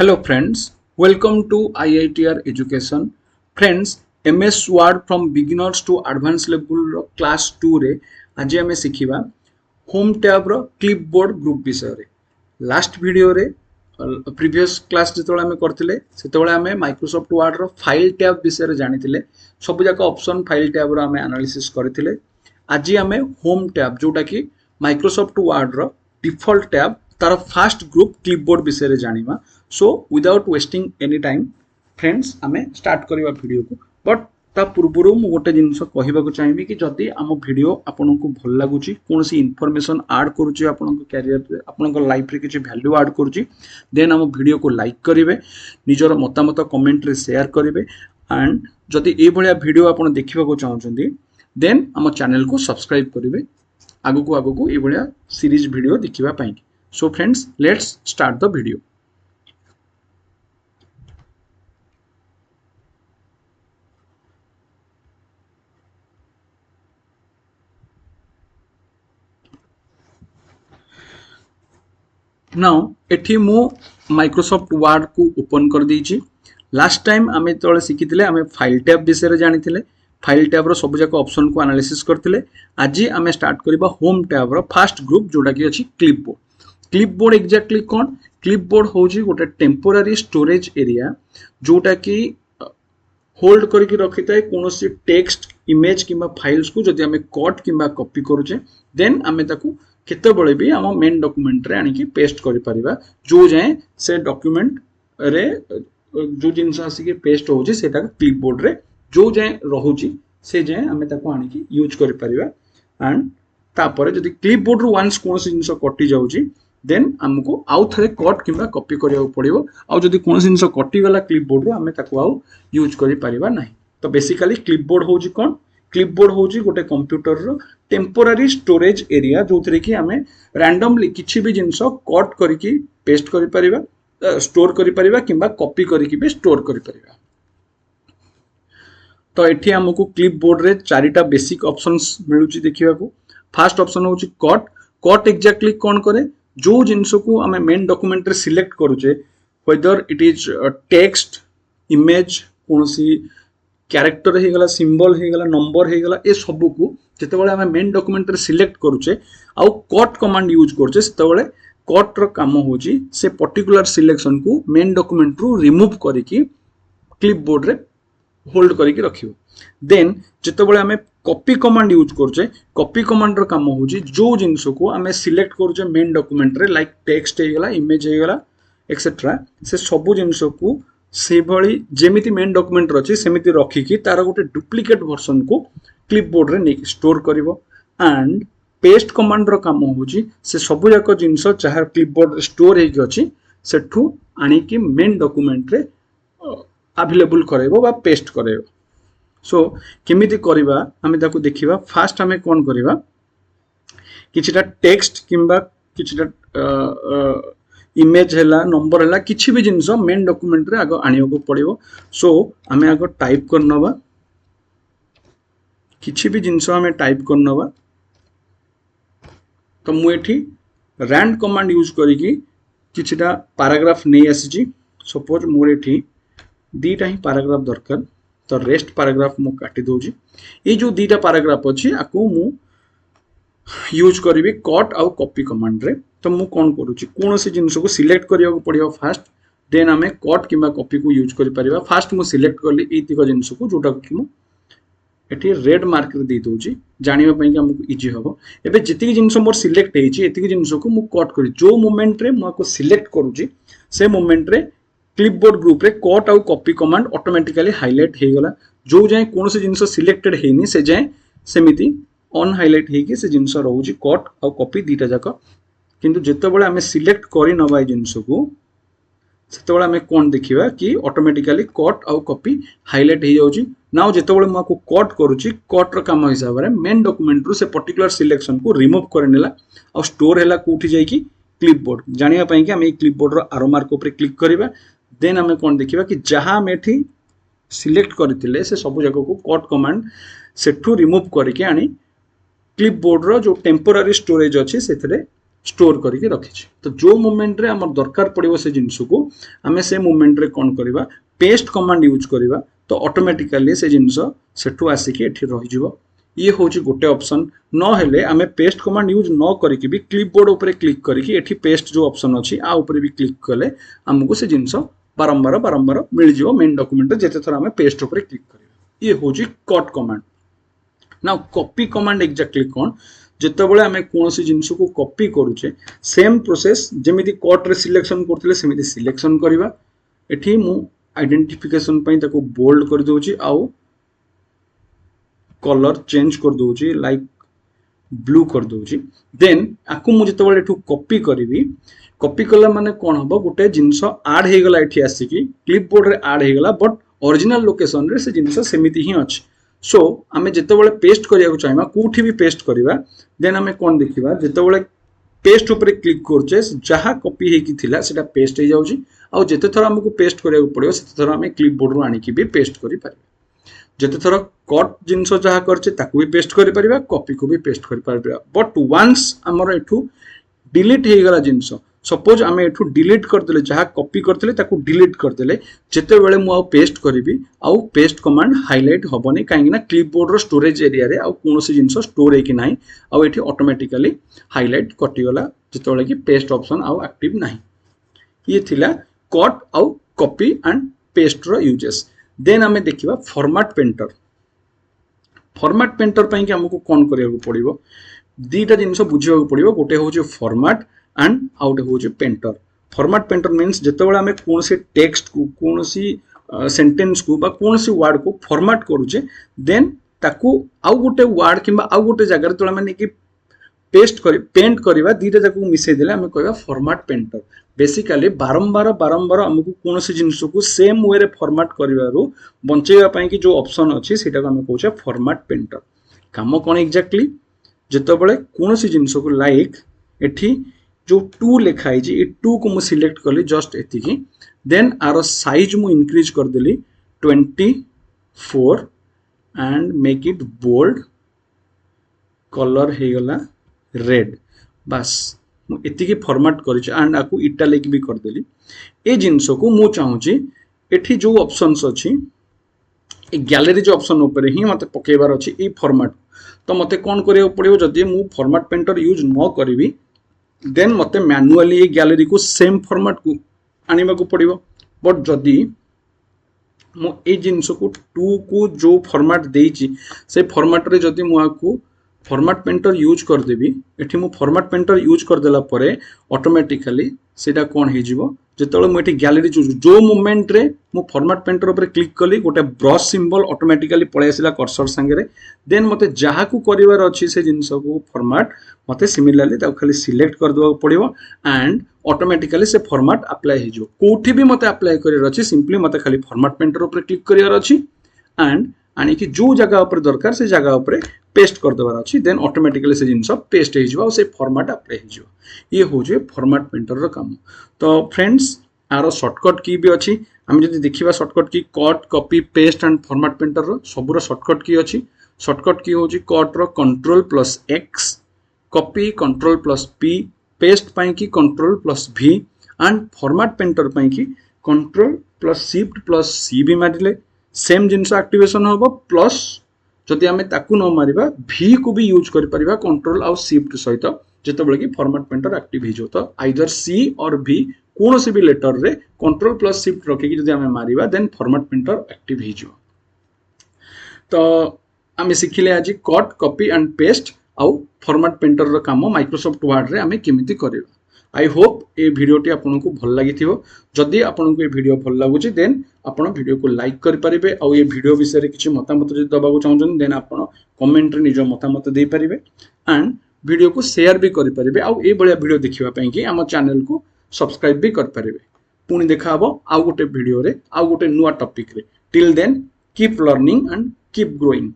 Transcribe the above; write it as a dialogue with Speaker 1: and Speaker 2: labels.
Speaker 1: Hello friends, welcome to IITR Education. Friends, MS Word from beginners to advanced level class 2 रे आज आमे सिखिबा home tab रो clipboard group विषय रे। Last video रे previous class जेतोळे आमे करथिले सेतोळे आमे माइक्रोसॉफ्ट वर्ड रो फाइल टैब विषय रे जानिथिले सब जाक ऑप्शन फाइल टैब रो आमे एनालिसिस करथिले। आज आमे होम टैब जोटा कि माइक्रोसॉफ्ट वर्ड रो डिफॉल्ट टैब तार फास्ट ग्रुप क्लिपबोर्ड विषय रे जानिबा। So without wasting any time friends आमे स्टार्ट करबा वीडियो को। बट ता पूर्वरु मु गोटे जिंस कहबा को चाहिबी कि जदी आम वीडियो आपनको भल लागुची कोनसी इन्फॉर्मेशन ऐड करूची आपनको कैरियर रे आपनको लाइफ रे किछि वैल्यू ऐड करूची देन आम वीडियो को लाइक करिवे निजर मतामत कमेंट रे शेयर करिवे एंड जदी ए भलिया वीडियो आपण देखिबा को चाहउचंदी देन आम चैनल को सब्सक्राइब करिवे आगु को ए भलिया सीरीज वीडियो देखिबा पई। So friends let's start the video. Now एठी मु माइक्रोसॉफ्ट वर्ड को ओपन कर दीची। लास्ट टाइम आमे तळे सिखिथिले आमे फाइल टैब विषय रे जानिथिले फाइल टैब रो सब जाक ऑप्शन को एनालिसिस करथिले। आज आमे स्टार्ट करबा home tab row first group जोटा कि अछि क्लिपबोर्ड। क्लिपबोर्ड एक्जेक्टली कोन क्लिपबोर्ड होची गोटे टेम्पोररी स्टोरेज एरिया जोटा कि होल्ड करके रखिताय कोनोसी टेक्स्ट इमेज किबा फाइल्स को जदि आमे कट किबा कॉपी करूचे देन आमे ताकू केते बळे भी हम मेन डॉक्यूमेंट रे आनी कि पेस्ट करि परिबा जो जाय से डॉक्यूमेंट रे जो जिंस आसी के पेस्ट होची सेटा क्लिपबोर्ड रे जो जाय रहूची से जाय हमें ताको आनी कि यूज करि परिबा एंड तापरे जदि क्लिपबोर्ड रो वंस कोनोसी जिंस कटि जाउची देन हमको आउ थरे कट किबा कॉपी करिया पड़िबो आउ जदि कोनोसी जिंस कटि गला क्लिपबोर्ड रो हमें ताको आउ यूज करि परिबा नाही। तो बेसिकली क्लिपबोर्ड होची कोन क्लिपबोर्ड होची गोटे कंप्यूटर रो टेम्पोररी स्टोरेज एरिया जो थरे कि हमें रैंडमली किछि भी जिंस कट करिकि पेस्ट करि परिबा स्टोर करि परिबा किबा कॉपी करिकि भी स्टोर करि परिबा। तो एठी हमको क्लिपबोर्ड रे चारिटा बेसिक ऑप्शंस मिलुची देखिबा को। फर्स्ट ऑप्शन होची कट। कट एक्जेक्टली कोन करे जो जिंस को हमें मेन डॉक्यूमेंट रे सिलेक्ट करूचे whether it is text image कोनसी कैरेक्टर हे गला सिंबल हे गला नंबर हे गला ए सब को जते बळे हमें मेन डॉक्यूमेंट रे सिलेक्ट करूचे आउ कट कमांड यूज करछे तते बळे कट रो काम होची से पर्टिकुलर सिलेक्शन को main document row remove करिकि clipboard रे होल्ड करिकि रखियो। देन जते बळे हमें कॉपी कमांड यूज करछे कॉपी कमांड रो काम होची जो जिंस को हमें सिलेक्ट करछे मेन डॉक्यूमेंट रे लाइक टेक्स्ट हे गला इमेज हे गला एक्सेट्रा से सब जिंस को से भली जेमिति मेन डॉक्यूमेंट रछि सेमिति रखिकि तार गोटे डुप्लीकेट वर्जन को क्लिपबोर्ड रे ने स्टोर करिवो एंड पेस्ट कमांड रो काम होची से सब जाक जिंस चाहे क्लिपबोर्ड स्टोर हे अछि सेठू आनी कि मेन डॉक्यूमेंट रे अवेलेबल करैबो बा पेस्ट करैबो। सो केमिति करिबा हमें ताको देखिबा। फर्स्ट हमें कोन करिबा किछिटा टेक्स्ट किंबा किछिटा इमेज हैला नंबर हैला किछि भी जिंस मेन डॉक्यूमेंट रे आगो आनियो को पड़िबो। सो हमें आगो टाइप करनबा किछि भी जिंस हमें टाइप करनबा तो मु एठी रैंड कमांड यूज करिकि किछिटा पैराग्राफ नै आसीची। सपोज मोर एठी दीटा ही पैराग्राफ दरकार तो रेस्ट पैराग्राफ मु काटी दोजी। ए जो दीटा पैराग्राफ अछि आको मु यूज करिवि कट आउ कॉपी कमांड रे। तो मु कोन करूची कोनोसी जिंस को सिलेक्ट करिया को पड़ियो फास्ट देन हमें कट किबा कॉपी को यूज करि परिबा। फास्ट मु सिलेक्ट करली एतिक जिंस को जोटा कि मु एठी रेड मार्क रे दे दोची जानिबा पई कि हमको इजी हबो। एबे जतिक जिंस मोर सिलेक्ट हेची एतिक जिंस को मु कट करी जो मोमेंट रे मु को सिलेक्ट करूची से मोमेंट रे क्लिपबोर्ड ग्रुप रे कट आउ कॉपी कमांड ऑटोमेटिकली हाइलाइट हे गला जो जाय कोनोसी जिंस सिलेक्टेड हेनी से जाय सेमिति ऑन हाइलाइट हे कि से जिंस रहउची कट आउ कॉपी दीटा जाक किंतु जेते बळे हमें सिलेक्ट करि नबाय जिंस को सेते बळे हमें कोन देखिबा कि ऑटोमेटिकली कट आउ कॉपी हाइलाइट हे जाउची। नाउ जेते बळे मको कट करूची कट रो काम हिसाब रे मेन डॉक्यूमेंट रो से पर्टिकुलर सिलेक्शन को रिमूव करनेला आउ स्टोर हैला कोठी जाय कि क्लिपबोर्ड जानिया पई कि हम ए क्लिपबोर्ड रो आरो मार्क ऊपर क्लिक करिबा देन हमें कोन देखिबा कि जहां हम एठी सिलेक्ट करथिले से सब जगह को कट कमांड सेठू रिमूव करके आनी क्लिपबोर्ड रो जो टेम्पोररी स्टोरेज अछि सेथरे स्टोर करके रखी। तो जो मोमेंट रे आम दरकार पड़ो से जिनस को आम से मोमेंट रे कौन करवा पेस्ट कमांड यूज करवा तो ऑटोमेटिकली से जिनस सेठू आसिक एठी रही ये हूँ गोटे ऑप्शन नहेले आम पेस्ट कमांड यूज न करके भी क्लिपबोर्ड उपर क्लिक करके एठी पेस्ट जो ऑप्शन अच्छी आ ऊपर भी क्लिक कले आमको से जिनस बारंबार बारंबार मिल जाव मेन डॉक्यूमेंट जिते थर आम पेस्ट उपर क्लिक कर ये हूँ कट कमांड। ना कॉपी कमांड एक्जाक्टली कौन जितेबाला आम कौन जिनस को कॉपी करुचे सेम प्रोसेस जमी कट रे सिलेक्शन करते सेमती सिलेक्शन करवा एठी मु आइडेंटिफिकेशन बोल्ड कर दूची आउ कलर चेंज कर दूची लाइक ब्लू कर दूची देन आकु मु जितेबाला एठू कॉपी करी कॉपी कला माने कौन हम गोटे जिनस आड हो गला एठी आसिकी क्लिपबोर्ड रे आड हो गला बट ओरिजिनल लोकेशन रे से जिनस सेमिति ही अछि। सो आम जितेबाला पेस्ट करिया चाहिए कोठी भी पेस्ट करवा देन आम कौन देखा जितेबाला पेस्ट उपर क्लिक करुचे जहाँ कॉपी होकी थिला सेटा पेस्ट हो जाउची आउ जेते थर हमको पेस्ट करिया पड़ो सेते थर आम क्लिपबोर्ड रू आनिकी भी पेस्ट करि परिबा जेते थर कट जिनस जहाँ करचे ताकू भी पेस्ट करि परिबा कॉपी को भी पेस्ट करि परिबा बट वंस हमर एठू डिलीट हो गला जिनस सपोज आम एठू डिलीट करदेले जहाँ कॉपी करते ताकू डिलीट करदेले जेते बेले मु आउ पेस्ट करी आउ पेस्ट कमांड हाइलाइट हेनी कहीं क्लिपबोर्ड रो स्टोरेज एरिया रे आउ कोनोसी जिनस स्टोर है कि नाही आउ एठी ऑटोमेटिकली हाइलाइट कटिगला जेतेबेले कि पेस्ट ऑप्शन आउ एक्टिव नाही। ये थिला कट आउ कॉपी एंड पेस्ट रो यूजेस। देन आमे देखिबा फॉर्मेट पेंटर। फॉर्मेट पेंटर पई कि हमको कोन करिया पड़िबो दीटा जिनस बुझिबा पड़िबो गोटे होचे फॉर्मेट एंड आउट होचे पेंटर। फॉर्मेट पेंटर मीन्स जितेबाला आम कौन से टेक्स्ट को कौन सी सेंटेंस को कौन सी वर्ड को फॉर्मेट करुचे देन ताकू आउ गोटे वर्ड किंबा आउ गोटे जगह तो आम पेस्ट कर पेंट करवा दीटा जाक मिसई देले आम कहवा फॉर्मेट पेंटर। बेसिकली बारंबार बारंबार आमको कौन से जिनस को सेम वे रे फॉर्मेट करवारू बंचेगा कि जो ऑप्शन अच्छी से आम कहे फॉर्मेट पेंटर। काम कौन एक्जाक्टली जितेबाला कौन सी जिनस को लाइक एठी जो 2 लिखाई ये 2 को मुझे सिलेक्ट कली जस्ट एतिकी देन आर साइज मु इंक्रीज कर देली 24 and make it bold colour हो गला रेड बस मुझे फॉर्मेट कर एंड आपको इटालिक भी कर देली। ए जिनस को मु चाहूँगी एठी जो ऑप्शंस अच्छी गैलरी जो ऑप्शन ऊपर ही मत पकेबार अच्छी ये फॉर्मेट तो मत कौन करिया पड़िबो जदि मु फॉर्मेट पेंटर यूज न करी देन मत मैनुअली ये गैलरी को सेम फॉर्मेट को आनिबा को पड़िबो बट जदि मु ए जिनस को 2 को जो फॉर्मेट देइची से फॉर्मेट रे जदि मु आकू फॉर्मेट पेंटर यूज कर देबी एठी मु फॉर्मेट पेंटर यूज कर देला परे ऑटोमेटिकली सेटा कोन हे जिवो जेतले मु एठी गैलरी जो मोमेंट रे मु फॉर्मेट पेंटर ऊपर क्लिक कली गोटे ब्रश सिंबल ऑटोमेटिकली पळे आसिला कर्सर संगे रे देन मते जहा को करिवार अछि से जिंस को फॉर्मेट मते सिमिलरली ता खाली सिलेक्ट कर दवा पड़िबो एंड ऑटोमेटिकली से फॉर्मेट अप्लाई हे जो कोठी भी मते अप्लाई करिवार अछि सिंपली मते खाली फॉर्मेट पेंटर ऊपर क्लिक करिवार अछि एंड आनी कि जो जगह ऊपर दरकार से जगह ऊपर पेस्ट कर देवार अछि देन ऑटोमेटिकली से जिंस पेस्ट हे जिवो से फॉर्मेट अप्लाई हे जिवो ये हो जे फॉर्मेट पेंटर रो काम। तो फ्रेंड्स आरो शॉर्टकट की भी अच्छी आम जब देखा shortcut key cut copy paste and format painter रो सबुर शॉर्टकट की अच्छी शॉर्टकट की होची कट रो Ctrl+X कॉपी Ctrl+P पेस्ट पाई key Ctrl+V and format painter पाई की Ctrl+Shift+C भी मारिले सेम जिनस एक्टिवेशन होबो प्लस जदि आमे ताकू न मारिबा V को भी यूज कर परिबा Ctrl और Shift सहित जेतेबेले कि फॉर्मेट पेंटर एक्टिव हो तो आइदर C और V कौन से भी लेटर रे Ctrl+Shift रखिकी जदि आमे मारिबा देन फॉर्मेट पेंटर एक्टिव हो जिवो। तो आमे सिखिले आज कट कॉपी एंड पेस्ट आउ फॉर्मेट पेंटर रो काम माइक्रोसॉफ्ट वर्ड रे आमे केमिति करिबा। आई होप ये वीडियोटी आपको भल लगी जदि आपको ये वीडियो भल लगुच देन आप वीडियो को लाइक करेंगे आउ ये वीडियो विषय किसी मतामत जो दबा चाहते देन आप कमेंट रे निज मतामत दे पारे एंड वीडियो को शेयर भी करेंगे आउ ये भाया वीडियो देखापी आम चैनल को सब्सक्राइब भी करेंगे। पुणी देखा आउ गोटे वीडियो रे आउ गोटे नुआ टॉपिक रे till then keep learning and keep growing.